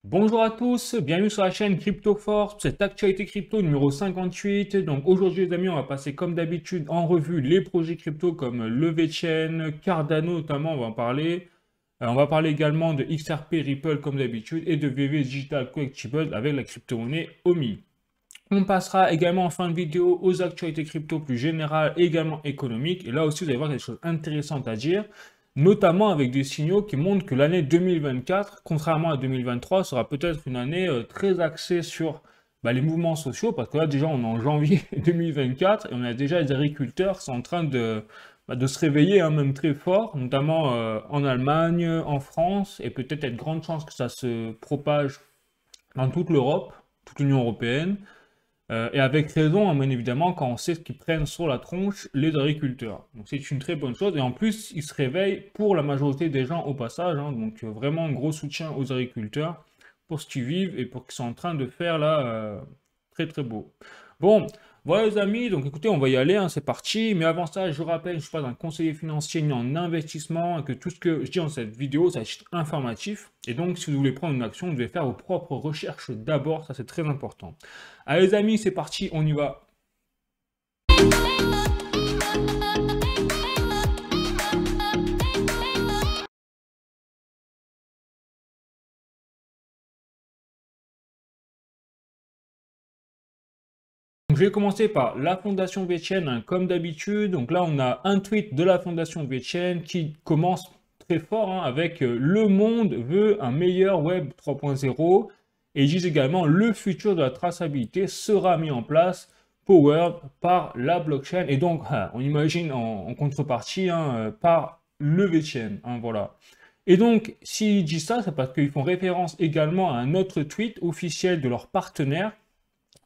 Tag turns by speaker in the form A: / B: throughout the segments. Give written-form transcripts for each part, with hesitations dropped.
A: Bonjour à tous, bienvenue sur la chaîne Crypto Force, cette actualité crypto numéro 58. Donc aujourd'hui les amis, on va passer comme d'habitude en revue les projets crypto comme LeVeChain, Cardano notamment, on va en parler. On va parler également de XRP Ripple comme d'habitude et de VV Digital Collectibles avec la crypto-monnaie OMI. On passera également en fin de vidéo aux actualités crypto plus générales, également économiques. Et là aussi, vous allez voir quelque chose d'intéressant à dire, notamment avec des signaux qui montrent que l'année 2024, contrairement à 2023, sera peut-être une année très axée sur les mouvements sociaux, parce que là, déjà, on est en janvier 2024 et on a déjà des agriculteurs qui sont en train de se réveiller, hein, même très fort, notamment en Allemagne, en France, et peut-être il y a de grandes chances que ça se propage dans toute l'Europe, toute l'Union européenne. Et avec raison, hein, bien évidemment, quand on sait ce qu'ils prennent sur la tronche les agriculteurs. Donc c'est une très bonne chose. Et en plus, ils se réveillent pour la majorité des gens au passage. Hein. Donc vraiment un gros soutien aux agriculteurs pour ce qu'ils vivent et pour ce qu'ils sont en train de faire là. Très très beau. Bon, voilà les amis. Donc écoutez, on va y aller, hein, c'est parti. Mais avant ça, je rappelle, je ne suis pas un conseiller financier ni en investissement et que tout ce que je dis dans cette vidéo, ça est informatif. Et donc, si vous voulez prendre une action, vous devez faire vos propres recherches d'abord. Ça, c'est très important. Allez les amis, c'est parti, on y va. Donc, je vais commencer par la Fondation VeChain, hein, comme d'habitude. Donc là, on a un tweet de la Fondation VeChain qui commence très fort, hein, avec Le monde veut un meilleur Web 3.0. Et ils disent également le futur de la traçabilité sera mis en place, powered par la blockchain. Et donc, on imagine en contrepartie, hein, par le VeChain. Hein, voilà. Et donc, s'ils disent ça, c'est parce qu'ils font référence également à un autre tweet officiel de leur partenaire,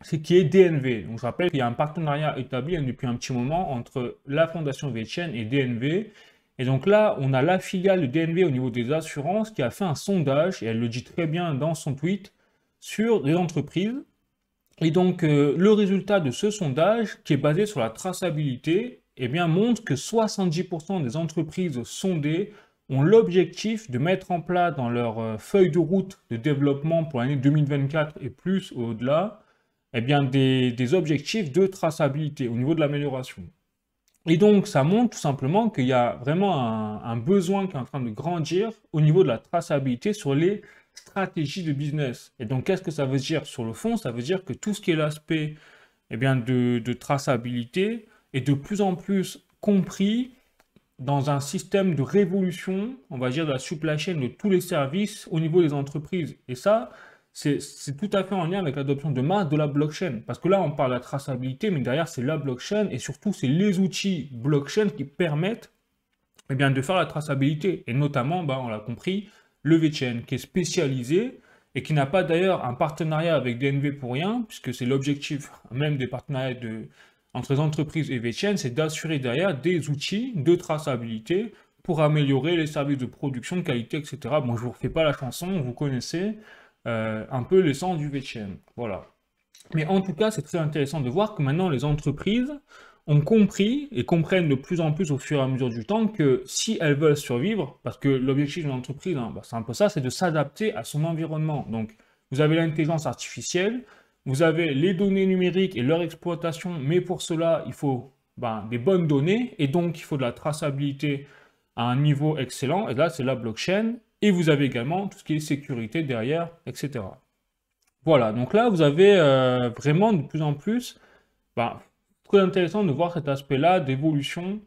A: c'est qui est DNV. Donc, je rappelle qu'il y a un partenariat établi, hein, depuis un petit moment entre la Fondation VeChain et DNV. Et donc là, on a la filiale de DNV au niveau des assurances qui a fait un sondage, et elle le dit très bien dans son tweet, sur les entreprises. Et donc, le résultat de ce sondage, qui est basé sur la traçabilité, eh bien, montre que 70% des entreprises sondées ont l'objectif de mettre en place dans leur feuille de route de développement pour l'année 2024 et plus au-delà, eh bien, des objectifs de traçabilité au niveau de l'amélioration. Et donc, ça montre tout simplement qu'il y a vraiment un besoin qui est en train de grandir au niveau de la traçabilité sur les stratégies de business. Et donc, qu'est-ce que ça veut dire sur le fond? Ça veut dire que tout ce qui est l'aspect, eh bien, de traçabilité est de plus en plus compris dans un système de révolution, on va dire, de la supply chain de tous les services au niveau des entreprises. Et ça, c'est tout à fait en lien avec l'adoption de masse de la blockchain. Parce que là, on parle de la traçabilité, mais derrière, c'est la blockchain et surtout, c'est les outils blockchain qui permettent, eh bien, de faire la traçabilité. Et notamment, on l'a compris, le VeChain, qui est spécialisé et qui n'a pas d'ailleurs un partenariat avec DNV pour rien, puisque c'est l'objectif même des partenariats entre les entreprises et VeChain, c'est d'assurer derrière des outils de traçabilité pour améliorer les services de production, de qualité, etc. Bon, je ne vous refais pas la chanson, vous connaissez un peu l'essence du VeChain. Voilà. Mais en tout cas, c'est très intéressant de voir que maintenant les entreprises ont compris et comprennent de plus en plus au fur et à mesure du temps que si elles veulent survivre, parce que l'objectif d'une entreprise, hein, c'est un peu ça, c'est de s'adapter à son environnement. Donc, vous avez l'intelligence artificielle, vous avez les données numériques et leur exploitation, mais pour cela, il faut des bonnes données, et donc il faut de la traçabilité à un niveau excellent, et là, c'est la blockchain, et vous avez également tout ce qui est sécurité derrière, etc. Voilà, donc là, vous avez vraiment de plus en plus, bah, très intéressant de voir cet aspect-là d'évolution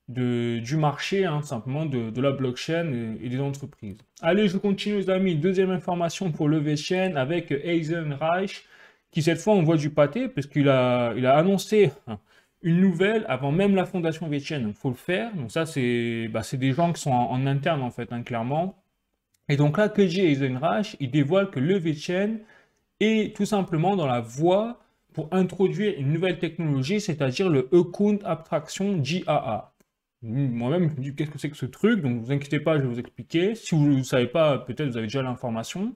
A: du marché, hein, simplement de la blockchain et des entreprises. Allez, je continue les amis. Deuxième information pour le VeChain avec Eisenreich, qui cette fois envoie du pâté, parce qu'il a annoncé, hein, une nouvelle avant même la fondation VeChain. Donc, il faut le faire. Donc ça, c'est des gens qui sont en interne, en fait, hein, clairement. Et donc là, KJ Eisenreich, il dévoile que le VeChain est tout simplement dans la voie pour introduire une nouvelle technologie, c'est-à-dire le Account Abstraction GAA. Moi-même, je me dis qu'est-ce que c'est que ce truc, donc ne vous inquiétez pas, je vais vous expliquer. Si vous ne savez pas, peut-être vous avez déjà l'information.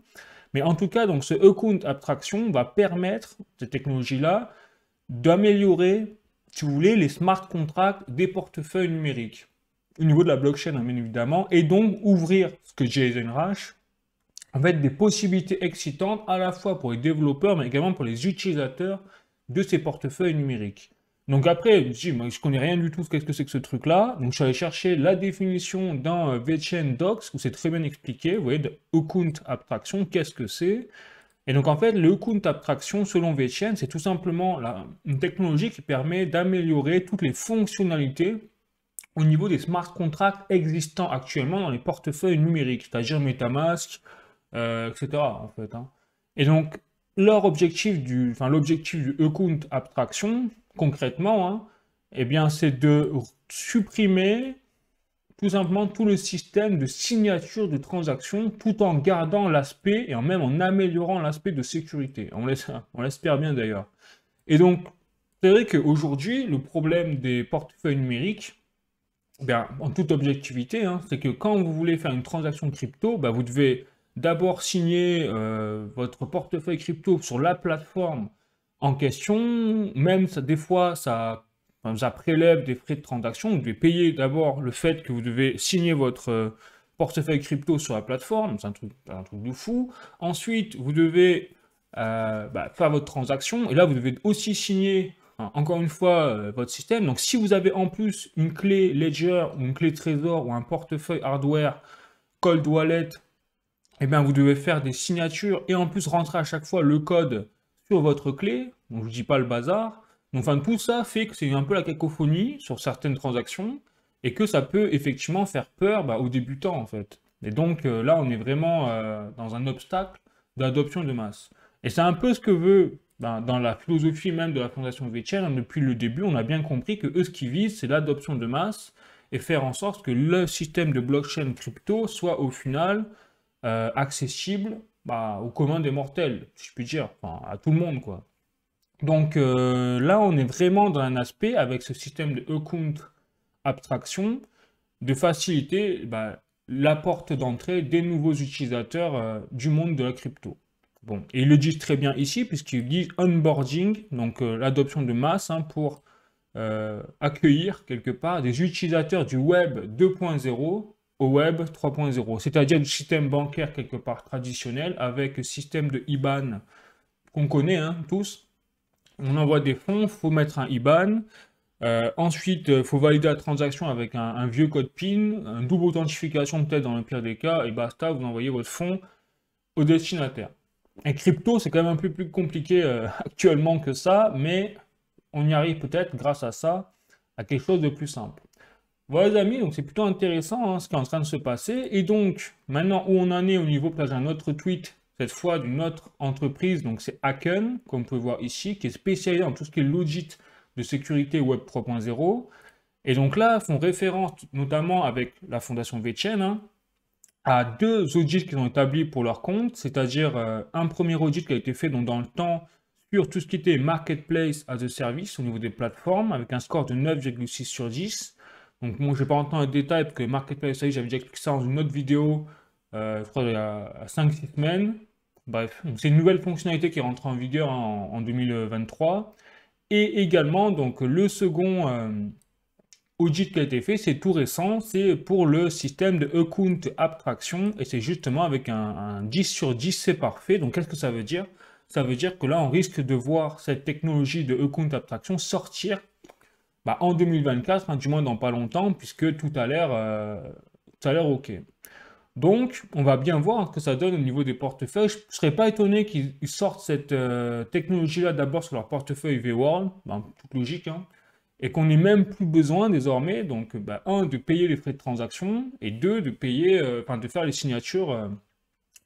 A: Mais en tout cas, donc ce Account Abstraction va permettre, cette technologie-là, d'améliorer, si vous voulez, les smart contracts des portefeuilles numériques au niveau de la blockchain, hein, bien évidemment, et donc ouvrir ce que Jason Rash en fait des possibilités excitantes à la fois pour les développeurs, mais également pour les utilisateurs de ces portefeuilles numériques. Donc après, je me suis dit, moi, je connais rien du tout, qu'est-ce que c'est que ce truc-là. Donc je suis allé chercher la définition dans VeChain Docs, où c'est très bien expliqué, vous voyez, de Account Abstraction, qu'est-ce que c'est. Et donc en fait, le Account Abstraction, selon VeChain, c'est tout simplement une technologie qui permet d'améliorer toutes les fonctionnalités au niveau des smart contracts existants actuellement dans les portefeuilles numériques, c'est-à-dire MetaMask, etc. en fait, hein. Et donc, l'objectif du account abstraction, concrètement, hein, eh bien, c'est de supprimer tout simplement tout le système de signature de transaction tout en gardant l'aspect et même en améliorant l'aspect de sécurité. On l'espère bien d'ailleurs. Et donc, c'est vrai qu'aujourd'hui, le problème des portefeuilles numériques, bien, en toute objectivité, hein, c'est que quand vous voulez faire une transaction crypto, bah, vous devez d'abord signer votre portefeuille crypto sur la plateforme en question. Même des fois, ça prélève des frais de transaction. Vous devez payer d'abord le fait que vous devez signer votre portefeuille crypto sur la plateforme. C'est un truc de fou. Ensuite, vous devez faire votre transaction. Et là, vous devez aussi signer encore une fois, votre système. Donc, si vous avez en plus une clé Ledger ou une clé Trésor ou un portefeuille hardware Cold Wallet, eh bien, vous devez faire des signatures et en plus rentrer à chaque fois le code sur votre clé. Donc, je ne dis pas le bazar. Donc, enfin, tout ça fait que c'est un peu la cacophonie sur certaines transactions et que ça peut effectivement faire peur aux débutants, en fait. Et donc, là, on est vraiment dans un obstacle d'adoption de masse. Et c'est un peu ce que veut dans la philosophie même de la fondation VeChain, depuis le début, on a bien compris que eux, ce qu'ils visent, c'est l'adoption de masse et faire en sorte que le système de blockchain crypto soit au final accessible au commun des mortels, si je puis dire, enfin, à tout le monde, quoi. Donc là, on est vraiment dans un aspect avec ce système de account abstraction de faciliter la porte d'entrée des nouveaux utilisateurs du monde de la crypto. Bon, et ils le disent très bien ici, puisqu'ils disent onboarding, donc l'adoption de masse pour accueillir quelque part des utilisateurs du web 2.0 au web 3.0, c'est-à-dire du système bancaire quelque part traditionnel avec le système de IBAN qu'on connaît tous. On envoie des fonds, il faut mettre un IBAN. Ensuite, il faut valider la transaction avec un vieux code PIN, une double authentification peut-être dans le pire des cas, et basta, vous envoyez votre fonds au destinataire. Et crypto, c'est quand même un peu plus compliqué actuellement que ça, mais on y arrive peut-être grâce à ça, à quelque chose de plus simple. Voilà les amis, donc c'est plutôt intéressant ce qui est en train de se passer. Et donc, maintenant où on en est au niveau, peut-être un autre tweet, cette fois d'une autre entreprise, donc c'est Hacken, comme on peut voir ici, qui est spécialisée dans tout ce qui est l'audit de sécurité Web 3.0. Et donc là, ils font référence, notamment avec la fondation VeChain, à deux audits qu'ils ont établis pour leur compte, c'est-à-dire un premier audit qui a été fait dans le temps sur tout ce qui était Marketplace as a Service au niveau des plateformes, avec un score de 9,6 sur 10. Donc moi, je ne vais pas rentrer dans les détails, parce que Marketplace, j'avais déjà expliqué ça dans une autre vidéo, je crois il y a 5-6 semaines. Bref, c'est une nouvelle fonctionnalité qui est rentrée en vigueur en 2023. Et également, donc le second audit qui a été fait, c'est tout récent, c'est pour le système de account abstraction, et c'est justement avec un 10 sur 10, c'est parfait. Donc qu'est-ce que ça veut dire? Ça veut dire que là, on risque de voir cette technologie de account abstraction sortir en 2024, du moins dans pas longtemps, puisque tout a l'air OK. Donc, on va bien voir ce que ça donne au niveau des portefeuilles. Je ne serais pas étonné qu'ils sortent cette technologie-là d'abord sur leur portefeuille VWorld, toute logique, et qu'on n'ait même plus besoin désormais, donc, un, de payer les frais de transaction, et deux, de payer, de faire les signatures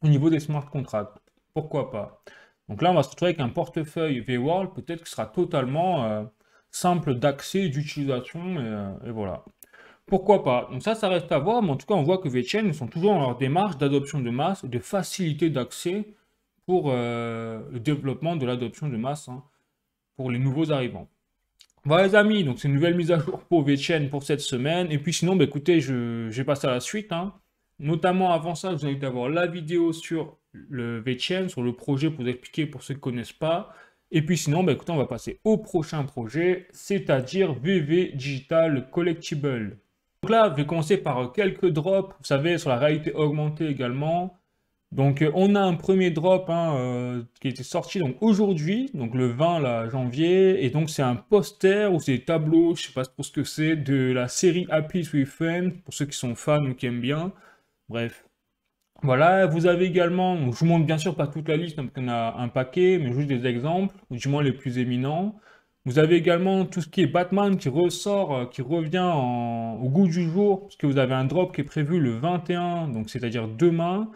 A: au niveau des smart contracts. Pourquoi pas? Donc là, on va se retrouver avec un portefeuille VWorld, peut-être qui sera totalement simple d'accès, d'utilisation, et voilà. Pourquoi pas? Donc ça reste à voir, mais en tout cas, on voit que VeChain, ils sont toujours dans leur démarche d'adoption de masse, de facilité d'accès pour le développement de l'adoption de masse pour les nouveaux arrivants. Voilà les amis, donc c'est une nouvelle mise à jour pour VeChain pour cette semaine. Et puis sinon, écoutez, je vais passer à la suite. Notamment avant ça, je vous invite à voir la vidéo sur le VeChain, sur le projet pour vous expliquer pour ceux qui ne connaissent pas. Et puis sinon, écoutez, on va passer au prochain projet, c'est-à-dire VV Digital Collectible. Donc là, je vais commencer par quelques drops, vous savez, sur la réalité augmentée également. Donc on a un premier drop hein, qui était sorti donc aujourd'hui, donc le 20 là, janvier, et donc c'est un poster ou c'est des tableaux, je sais pas trop ce que c'est, de la série Happy with Friends, pour ceux qui sont fans ou qui aiment bien. Bref, voilà, vous avez également, donc je vous montre bien sûr pas toute la liste, hein, parce qu'on a un paquet, mais juste des exemples, ou du moins les plus éminents. Vous avez également tout ce qui est Batman qui ressort, qui revient au goût du jour, parce que vous avez un drop qui est prévu le 21, donc c'est-à-dire demain,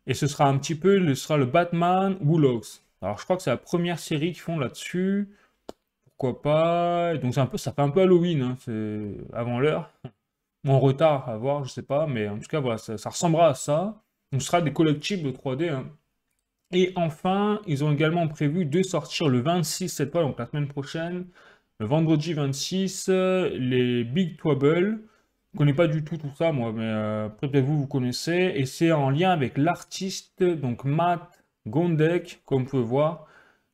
A: et ce sera un petit peu, ce sera le Batman Woolows. Alors je crois que c'est la première série qu'ils font là-dessus, pourquoi pas, et donc c'est un peu, ça fait un peu Halloween, hein, c'est avant l'heure ou en retard à voir, je sais pas, mais en tout cas, voilà, ça ressemblera à ça. Donc, ce sera des collectibles 3D, hein. Et enfin, ils ont également prévu de sortir le 26 cette fois, donc la semaine prochaine, le vendredi 26, les Big Trouble. Je connais pas du tout tout ça, moi, mais peut-être vous, vous connaissez. Et c'est en lien avec l'artiste, donc Matt Gondek, comme vous pouvez voir,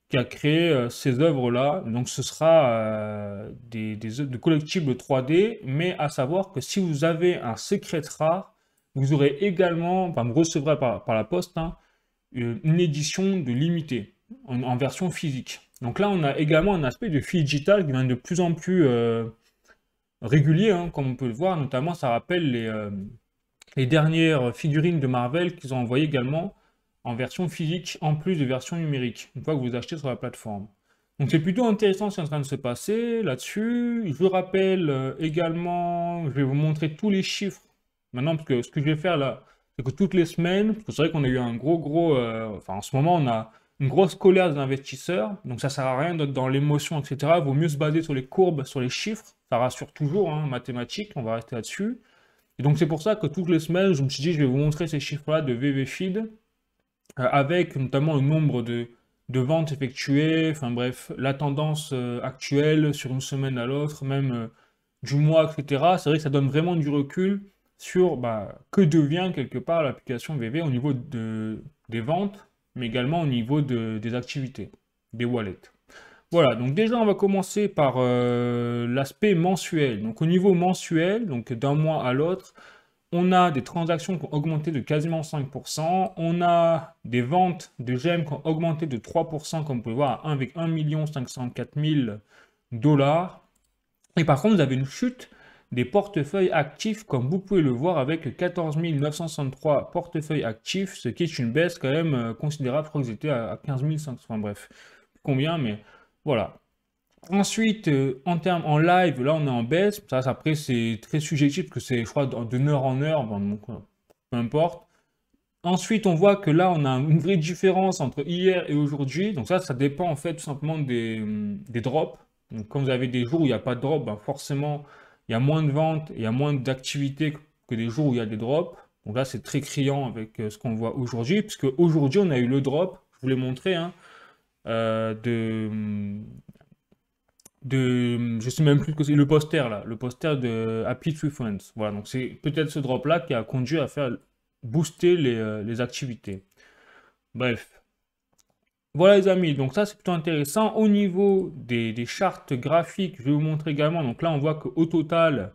A: qui a créé ces œuvres-là. Donc ce sera des œuvres de collectibles 3D, mais à savoir que si vous avez un secret rare, vous aurez également, enfin vous recevrez par la poste, hein, une édition de limitée en version physique. Donc là, on a également un aspect de digital qui devient de plus en plus régulier, hein, comme on peut le voir. Notamment, ça rappelle les dernières figurines de Marvel qu'ils ont envoyées également en version physique, en plus de version numérique, une fois que vous achetez sur la plateforme. Donc c'est plutôt intéressant ce qui est en train de se passer là-dessus. Je vous rappelle également, je vais vous montrer tous les chiffres maintenant, parce que ce que je vais faire là, c'est que toutes les semaines, parce que c'est vrai qu'on a eu un gros, enfin en ce moment on a une grosse colère des investisseurs, donc ça sert à rien d'être dans l'émotion, etc. Il vaut mieux se baser sur les courbes, sur les chiffres, ça rassure toujours, hein, mathématiques, on va rester là-dessus. Et donc c'est pour ça que toutes les semaines, je me suis dit, je vais vous montrer ces chiffres-là de VVFeed, avec notamment le nombre de ventes effectuées, enfin bref, la tendance actuelle sur une semaine à l'autre, même du mois, etc. C'est vrai que ça donne vraiment du recul sur que devient quelque part l'application VV au niveau des ventes, mais également au niveau des activités, des wallets. Voilà, donc déjà on va commencer par l'aspect mensuel. Donc au niveau mensuel, donc d'un mois à l'autre, on a des transactions qui ont augmenté de quasiment 5%, on a des ventes de gemmes qui ont augmenté de 3%, comme vous pouvez voir, avec 1 504 000 dollars. Et par contre, vous avez une chute des portefeuilles actifs, comme vous pouvez le voir, avec 14 963 portefeuilles actifs, ce qui est une baisse quand même considérable. Je crois que c'était à 15 500, enfin bref, combien, mais voilà. Ensuite, en live, là on est en baisse. Ça, après, c'est très subjectif parce que c'est, je crois, de heure en heure. Bon, donc, peu importe. Ensuite, on voit que là, on a une vraie différence entre hier et aujourd'hui. Donc ça dépend en fait tout simplement des drops. Donc quand vous avez des jours où il n'y a pas de drop, ben, forcément, il y a moins de ventes, il y a moins d'activité que des jours où il y a des drops. Donc là, c'est très criant avec ce qu'on voit aujourd'hui, puisque aujourd'hui, on a eu le drop, je vous l'ai montré, hein, je sais même plus que c'est le poster là, le poster de Happy Tree Friends. Voilà, donc c'est peut-être ce drop là qui a conduit à faire booster les activités. Bref. Voilà les amis, donc ça c'est plutôt intéressant. Au niveau des chartes graphiques, je vais vous montrer également. Donc là on voit qu'au total,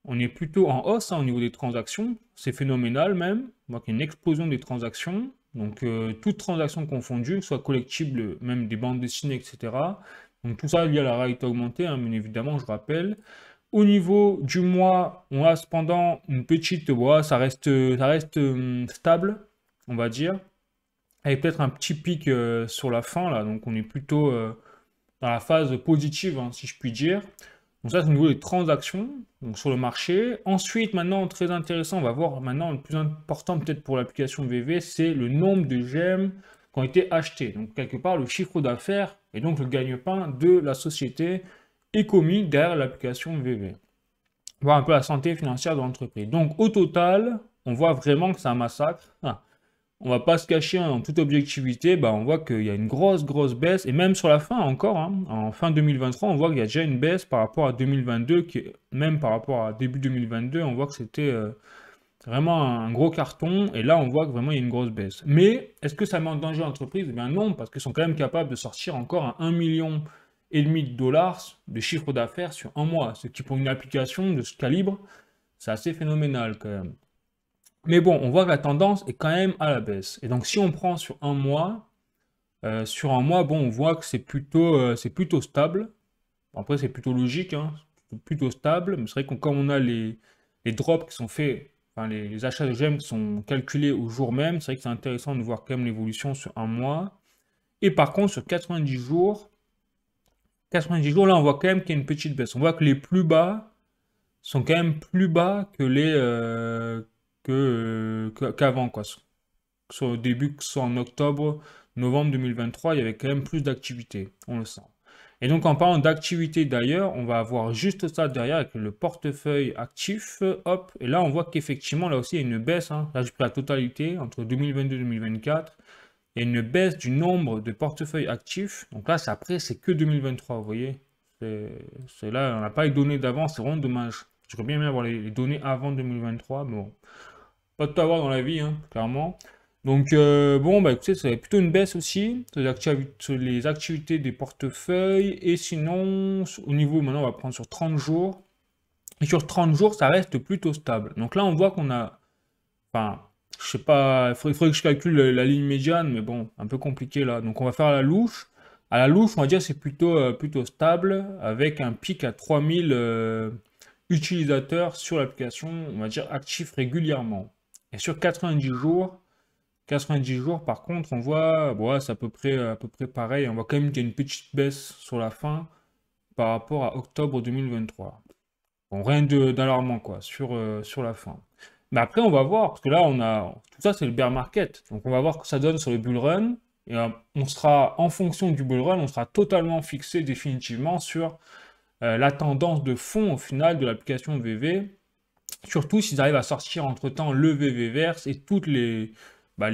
A: on est plutôt en hausse hein, au niveau des transactions. C'est phénoménal même. On voit qu'il y a une explosion des transactions. Donc toutes transactions confondues, soit collectibles, même des bandes dessinées, etc. Donc tout ça lié à la réalité augmentée, hein, bien évidemment, je rappelle. Au niveau du mois, on a cependant une petite, voilà, ça reste stable, on va dire, avec peut-être un petit pic sur la fin là. Donc on est plutôt dans la phase positive, hein, si je puis dire. Donc ça, c'est au niveau des transactions donc sur le marché. Ensuite, maintenant, très intéressant, on va voir maintenant le plus important peut-être pour l'application VV, c'est le nombre de gemmes qui ont été achetés. Donc quelque part, le chiffre d'affaires et donc le gagne-pain de la société est commis derrière l'application VV. Voir un peu la santé financière de l'entreprise. Donc au total, on voit vraiment que c'est un massacre. On va pas se cacher hein, en toute objectivité, on voit qu'il y a une grosse baisse, et même sur la fin encore, hein, en fin 2023, on voit qu'il y a déjà une baisse par rapport à 2022, même par rapport à début 2022, on voit que c'était vraiment un gros carton, et là on voit que vraiment il y a une grosse baisse. Mais est-ce que ça met en danger l'entreprise? Eh bien non, parce qu'ils sont quand même capables de sortir encore à 1,5 million de dollars de chiffre d'affaires sur un mois, ce qui pour une application de ce calibre, c'est assez phénoménal quand même. Mais bon, on voit que la tendance est quand même à la baisse. Et donc si on prend sur un mois, bon, on voit que c'est plutôt stable. Bon, après, c'est plutôt logique, hein, c'est plutôt stable. Mais c'est vrai que comme on a les drops qui sont faits, enfin les achats de gemmes qui sont calculés au jour même, c'est vrai que c'est intéressant de voir quand même l'évolution sur un mois. Et par contre, sur 90 jours, là, on voit quand même qu'il y a une petite baisse. On voit que les plus bas sont quand même plus bas que qu'avant, quoi. Soit au début, que ce soit en octobre, novembre 2023, il y avait quand même plus d'activité, on le sent. Et donc en parlant d'activité d'ailleurs, on va avoir juste ça derrière avec le portefeuille actif, hop, et là on voit qu'effectivement là aussi il y a une baisse, hein. Là j'ai pris la totalité entre 2022 et 2024, il y a une baisse du nombre de portefeuilles actifs, donc là après c'est que 2023, vous voyez, c'est là, on n'a pas les données d'avant, c'est vraiment dommage. J'aurais bien aimé avoir les données avant 2023, mais bon, pas de tout avoir dans la vie, hein, clairement. Donc, bon, bah écoutez, c'est plutôt une baisse aussi sur les activités des portefeuilles. Et sinon, au niveau, maintenant, on va prendre sur 30 jours. Et sur 30 jours, ça reste plutôt stable. Donc là, on voit qu'on a, enfin, je sais pas, il faudrait que je calcule la ligne médiane, mais bon, un peu compliqué là. Donc on va faire à la louche. À la louche, on va dire c'est plutôt stable, avec un pic à 3000 utilisateurs sur l'application, on va dire actifs régulièrement. Et sur 90 jours, par contre, on voit, bon, ouais, c'est à peu près pareil. On voit quand même qu'il y a une petite baisse sur la fin par rapport à octobre 2023. Bon, rien d'alarmant, quoi, sur la fin. Mais après, on va voir, parce que là, tout ça, c'est le bear market. Donc, on va voir ce que ça donne sur le bull run. Et on sera, en fonction du bull run, on sera totalement fixé définitivement sur la tendance de fond, au final, de l'application VV. Surtout s'ils arrivent à sortir entre-temps le VV-Verse et toutes les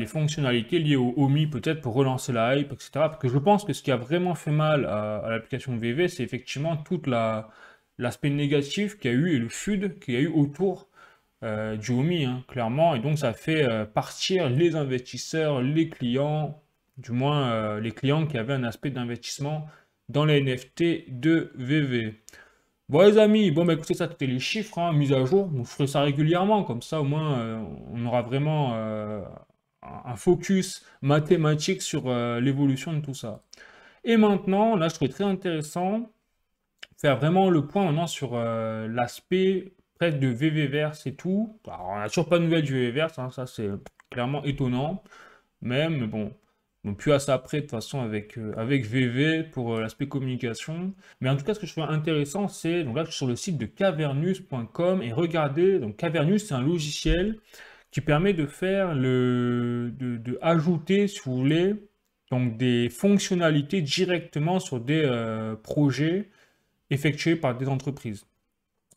A: fonctionnalités liées au OMI, peut-être pour relancer la hype, etc. Parce que je pense que ce qui a vraiment fait mal à l'application VV, c'est effectivement l'aspect négatif qu'il y a eu et le FUD qu'il y a eu autour du OMI, hein, clairement. Et donc ça fait partir les investisseurs, les clients, du moins les clients qui avaient un aspect d'investissement dans les NFT de VV. Bon les amis, bon bah écoutez ça c'était les chiffres, hein, mis à jour, donc, je ferai ça régulièrement, comme ça au moins on aura vraiment un focus mathématique sur l'évolution de tout ça. Et maintenant, là je trouvais très intéressant faire vraiment le point maintenant sur l'aspect presque de VV-Verse et tout. Alors, on n'a toujours pas de nouvelles du VV-Verse, hein, ça c'est clairement étonnant, mais bon. Donc, plus à ça après, de toute façon, avec VV pour l'aspect communication. Mais en tout cas, ce que je trouve intéressant, c'est, donc là, je suis sur le site de cavernus.com et regardez, donc Cavernus, c'est un logiciel qui permet de faire de ajouter, si vous voulez, donc des fonctionnalités directement sur des projets effectués par des entreprises.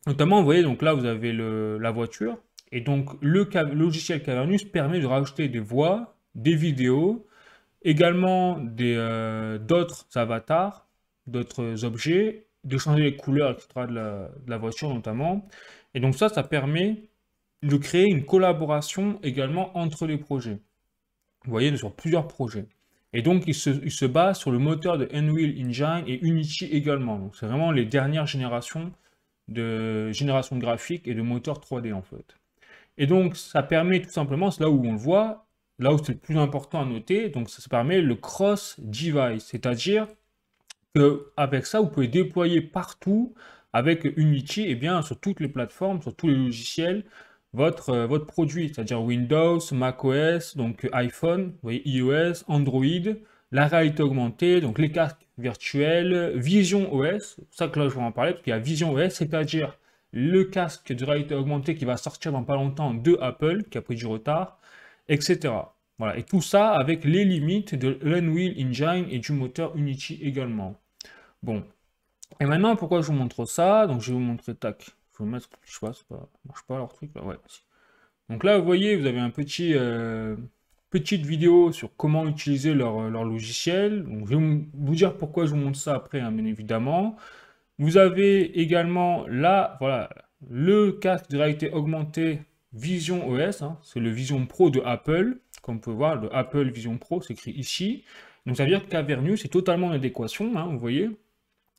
A: Notamment, vous voyez, donc là, vous avez la voiture, et donc le logiciel Cavernus permet de rajouter des voix, des vidéos, également d'autres avatars, d'autres objets, de changer les couleurs, etc. de la voiture notamment. Et donc ça permet de créer une collaboration également entre les projets. Vous voyez, sur plusieurs projets. Et donc il se base sur le moteur de Unreal Engine et Unity également. Donc c'est vraiment les dernières générations de graphique et de moteurs 3D en fait. Et donc ça permet tout simplement, c'est là où on le voit, là où c'est le plus important à noter, donc ça permet le cross-device, c'est-à-dire qu'avec ça, vous pouvez déployer partout avec Unity, et bien sur toutes les plateformes, sur tous les logiciels, votre produit, c'est-à-dire Windows, macOS, donc iPhone, vous voyez, iOS, Android, la réalité augmentée, donc les casques virtuels, Vision OS, c'est ça que là je vais en parler, parce qu'il y a Vision OS, c'est-à-dire le casque de réalité augmentée qui va sortir dans pas longtemps de Apple, qui a pris du retard, etc. Voilà, et tout ça avec les limites de l'Unreal Engine et du moteur Unity également. Bon, et maintenant pourquoi je vous montre ça? Donc je vais vous montrer, tac, je vais vous mettre, je sais pas, ça marche pas leur truc là, ouais. Donc là, vous voyez, vous avez petite vidéo sur comment utiliser leur logiciel. Donc, je vais vous dire pourquoi je vous montre ça après, hein, bien évidemment. Vous avez également là, voilà, le casque de réalité augmentée Vision OS, hein, c'est le Vision Pro de Apple. Comme on peut voir, le Apple Vision Pro s'écrit ici. Donc ça veut dire que Cavernus est totalement en adéquation, hein, vous voyez,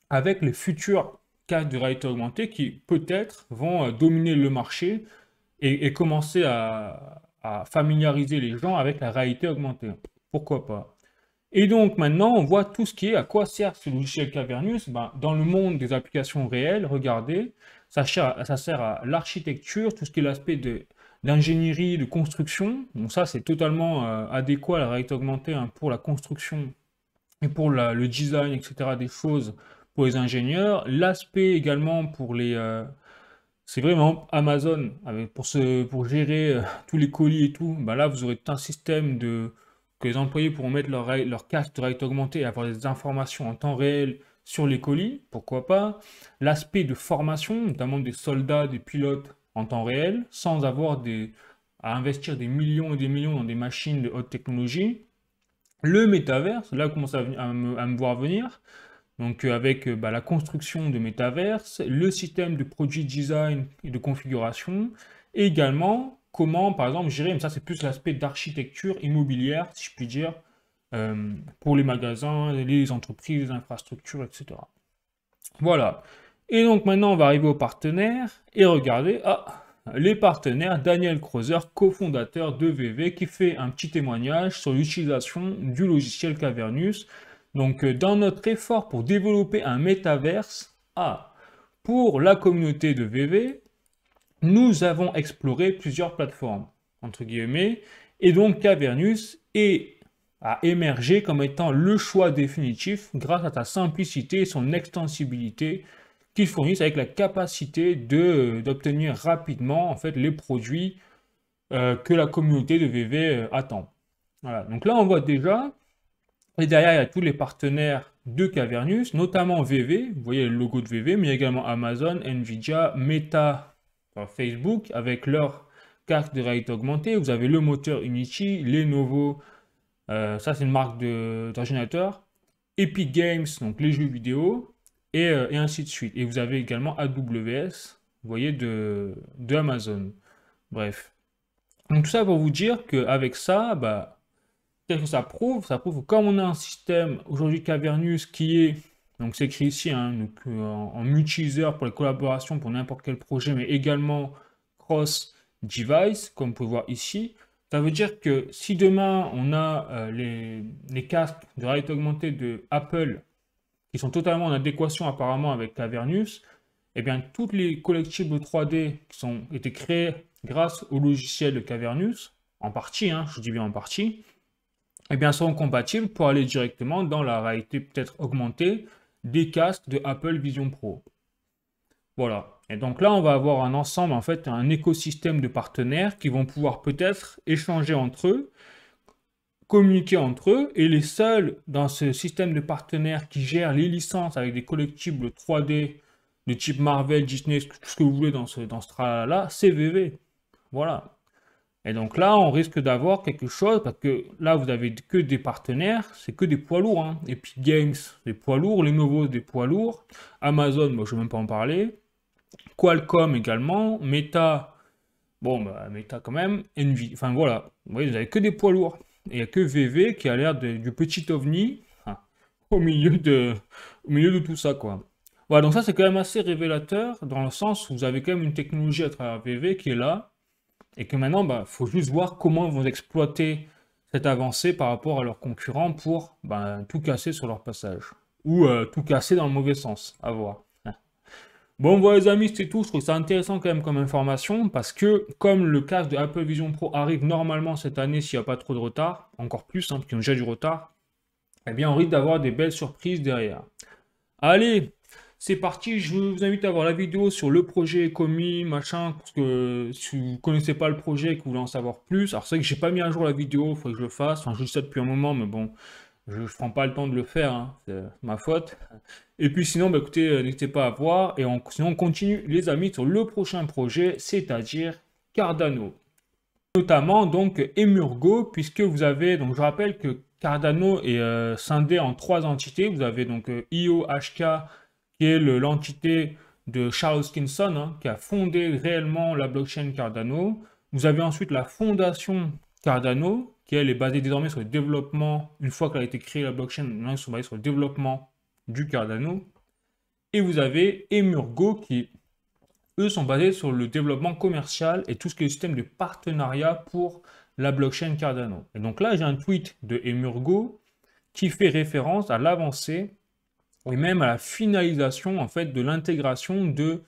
A: avec les futurs casques de réalité augmentée qui peut-être vont dominer le marché et commencer à familiariser les gens avec la réalité augmentée. Pourquoi pas? Et donc maintenant, on voit tout ce qui est à quoi sert ce logiciel Cavernous. Ben, dans le monde des applications réelles, regardez, ça sert à l'architecture, tout ce qui est l'aspect d'ingénierie, de construction. Donc ça, c'est totalement adéquat à la réalité augmentée, hein, pour la construction et pour le design, etc., des choses pour les ingénieurs. L'aspect également pour c'est vraiment Amazon, pour gérer tous les colis et tout. Ben là, vous aurez tout un système que les employés pourront mettre leur casque de réalité augmentée et avoir des informations en temps réel sur les colis, pourquoi pas. L'aspect de formation, notamment des soldats, des pilotes en temps réel, sans avoir à investir des millions et des millions dans des machines de haute technologie. Le métaverse, là, commence à me voir venir. Donc avec bah, la construction de métaverse, le système de produit design et de configuration, et également comment, par exemple, gérer, mais ça c'est plus l'aspect d'architecture immobilière, si je puis dire, pour les magasins, les entreprises, les infrastructures, etc. Voilà. Et donc maintenant on va arriver aux partenaires, et regardez, les partenaires, Daniel Crozer, cofondateur de VV, qui fait un petit témoignage sur l'utilisation du logiciel Cavernous. Donc, dans notre effort pour développer un métaverse, pour la communauté de VV, nous avons exploré plusieurs plateformes, entre guillemets, et donc Cavernous a émergé comme étant le choix définitif grâce à sa simplicité et son extensibilité qu'ils fournissent avec la capacité d'obtenir rapidement en fait, les produits que la communauté de VV attend. Voilà, donc là on voit déjà. Et derrière, il y a tous les partenaires de Cavernous, notamment VV, vous voyez le logo de VV, mais il y a également Amazon, Nvidia, Meta, Facebook, avec leur carte de réalité augmentée. Vous avez le moteur Unity, Lenovo, ça c'est une marque d'ordinateur, Epic Games, donc les jeux vidéo, et ainsi de suite. Et vous avez également AWS, vous voyez, de Amazon. Bref. Donc tout ça pour vous dire qu'avec ça, bah, qu'est-ce que ça prouve? Ça prouve que comme on a un système aujourd'hui Cavernous qui est, donc c'est écrit ici, hein, donc, en multi-user pour les collaborations pour n'importe quel projet, mais également cross-device, comme vous pouvez voir ici. Ça veut dire que si demain on a les casques de réalité augmentée de Apple qui sont totalement en adéquation apparemment avec Cavernous, eh bien toutes les collectibles 3D qui ont été créés grâce au logiciel de Cavernous, en partie, hein, je dis bien en partie, eh bien, seront compatibles pour aller directement dans la réalité peut-être augmentée des casques de Apple Vision Pro. Voilà. Et donc là, on va avoir un ensemble, en fait, un écosystème de partenaires qui vont pouvoir peut-être échanger entre eux, communiquer entre eux, et les seuls dans ce système de partenaires qui gèrent les licences avec des collectibles 3D de type Marvel, Disney, tout ce que vous voulez dans ce tralala, c'est VV. Voilà. Et donc là, on risque d'avoir quelque chose, parce que là, vous avez que des partenaires, c'est que des poids lourds. Hein. Epic Games, des poids lourds, Lenovo, des poids lourds, Amazon, moi, je ne vais même pas en parler, Qualcomm également, Meta, bon, bah, Meta quand même, Nvidia, enfin voilà, vous voyez, vous n'avez que des poids lourds. Et il n'y a que VV qui a l'air du petit ovni au milieu de tout ça, quoi. Voilà, donc ça, c'est quand même assez révélateur, dans le sens où vous avez quand même une technologie à travers VV qui est là, et que maintenant, bah, faut juste voir comment ils vont exploiter cette avancée par rapport à leurs concurrents pour bah, tout casser sur leur passage. Ou tout casser dans le mauvais sens, à voir. Bon, voilà les amis, c'est tout. Je trouve ça intéressant quand même comme information, parce que comme le casque de Apple Vision Pro arrive normalement cette année s'il n'y a pas trop de retard, encore plus, hein, parce qu'ils ont déjà du retard, eh bien on risque d'avoir des belles surprises derrière. Allez, c'est parti, je vous invite à voir la vidéo sur le projet Ecomi, machin, parce que si vous ne connaissez pas le projet et que vous voulez en savoir plus, alors c'est vrai que j'ai pas mis à jour la vidéo, il faudrait que je le fasse, enfin je dis ça depuis un moment, mais bon, je ne prends pas le temps de le faire, hein, c'est ma faute. Et puis sinon, bah, écoutez, n'hésitez pas à voir, et sinon on continue les amis sur le prochain projet, c'est-à-dire Cardano. Notamment donc Emurgo, puisque vous avez, donc je rappelle que Cardano est scindé en 3 entités, vous avez donc IOHK, qui est l'entité de Charles Hoskinson, hein, qui a fondé réellement la blockchain Cardano. Vous avez ensuite la fondation Cardano, qui elle est basée désormais sur le développement, une fois qu'elle a été créée la blockchain, maintenant ils sont basés sur le développement du Cardano. Et vous avez Emurgo, qui eux sont basés sur le développement commercial et tout ce qui est système de partenariat pour la blockchain Cardano. Et donc là, j'ai un tweet de Emurgo qui fait référence à l'avancée et même à la finalisation en fait de l'intégration de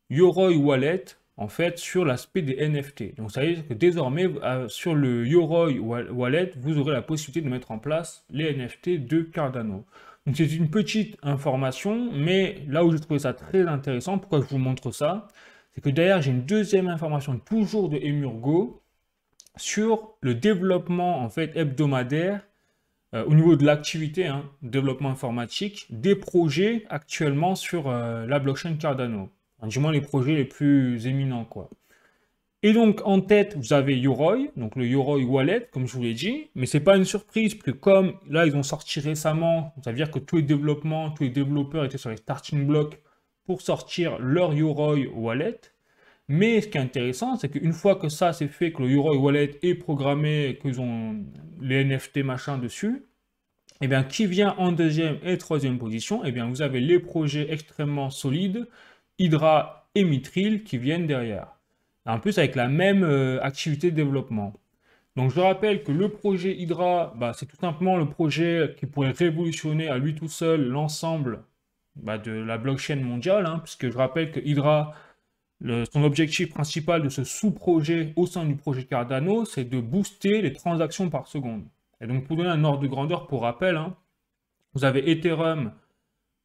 A: Yoroi Wallet en fait sur l'aspect des NFT. Donc ça veut dire que désormais sur le Yoroi Wallet, vous aurez la possibilité de mettre en place les NFT de Cardano. Donc c'est une petite information, mais là où j'ai trouvé ça très intéressant, pourquoi je vous montre ça, c'est que derrière j'ai une deuxième information toujours de Emurgo sur le développement en fait hebdomadaire au niveau de l'activité, hein, développement informatique, des projets actuellement sur la blockchain Cardano. Enfin, du moins les projets les plus éminents, quoi. Et donc en tête, vous avez Yoroi, donc le Yoroi Wallet, comme je vous l'ai dit, mais c'est pas une surprise, parce que comme là ils ont sorti récemment, ça veut dire que tous les développements, tous les développeurs étaient sur les starting blocks pour sortir leur Yoroi Wallet. Mais ce qui est intéressant, c'est qu'une fois que ça c'est fait, que le Yoroi Wallet est programmé, qu'ils ont les NFT machin dessus, et bien qui vient en deuxième et troisième position? Et bien vous avez les projets extrêmement solides, Hydra et Mithril qui viennent derrière. En plus avec la même activité de développement. Donc je rappelle que le projet Hydra, bah, c'est tout simplement le projet qui pourrait révolutionner à lui tout seul l'ensemble de la blockchain mondiale, hein, puisque je rappelle que Hydra, son objectif principal de ce sous-projet au sein du projet Cardano, c'est de booster les transactions par seconde. Et donc pour donner un ordre de grandeur, pour rappel, hein, vous avez Ethereum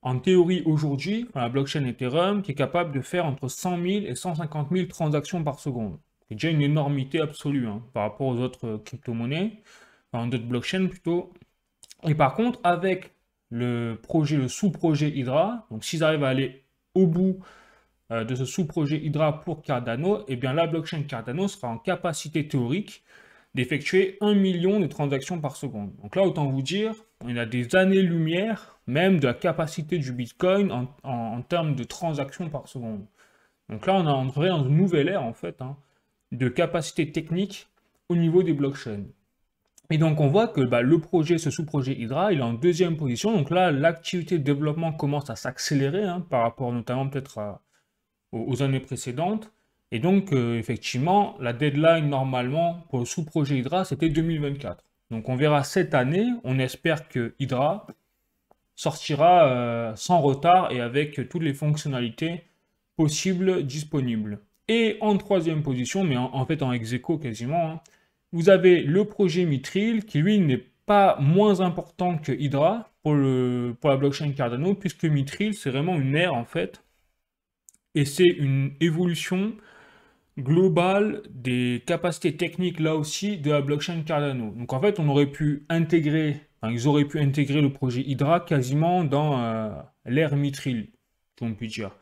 A: en théorie aujourd'hui, la blockchain Ethereum, qui est capable de faire entre 100 000 et 150 000 transactions par seconde. C'est déjà une énormité absolue hein, par rapport aux autres crypto-monnaies, enfin d'autres blockchains plutôt. Et par contre, avec le projet, le sous-projet Hydra, donc s'ils arrivent à aller au bout de ce sous-projet Hydra pour Cardano, eh bien la blockchain Cardano sera en capacité théorique d'effectuer 1 million de transactions par seconde. Donc là, autant vous dire, on a des années-lumière, même de la capacité du Bitcoin en termes de transactions par seconde. Donc là, on est entré dans une nouvelle ère, en fait, hein, de capacité technique au niveau des blockchains. Et donc, on voit que le projet, ce sous-projet Hydra, il est en deuxième position. Donc là, l'activité de développement commence à s'accélérer, hein, par rapport notamment peut-être aux années précédentes. Et donc, effectivement, la deadline, normalement, pour le sous-projet Hydra, c'était 2024. Donc, on verra cette année. On espère que Hydra sortira sans retard et avec toutes les fonctionnalités possibles disponibles. Et en troisième position, mais en fait en ex-aequo quasiment, hein, vous avez le projet Mithril, qui lui n'est pas moins important que Hydra pour la blockchain Cardano, puisque Mithril, c'est vraiment une ère, en fait, et c'est une évolution globale des capacités techniques là aussi de la blockchain Cardano. Donc en fait, on aurait pu intégrer, enfin, ils auraient pu intégrer le projet Hydra quasiment dans l'ère Mithril, on peut dire.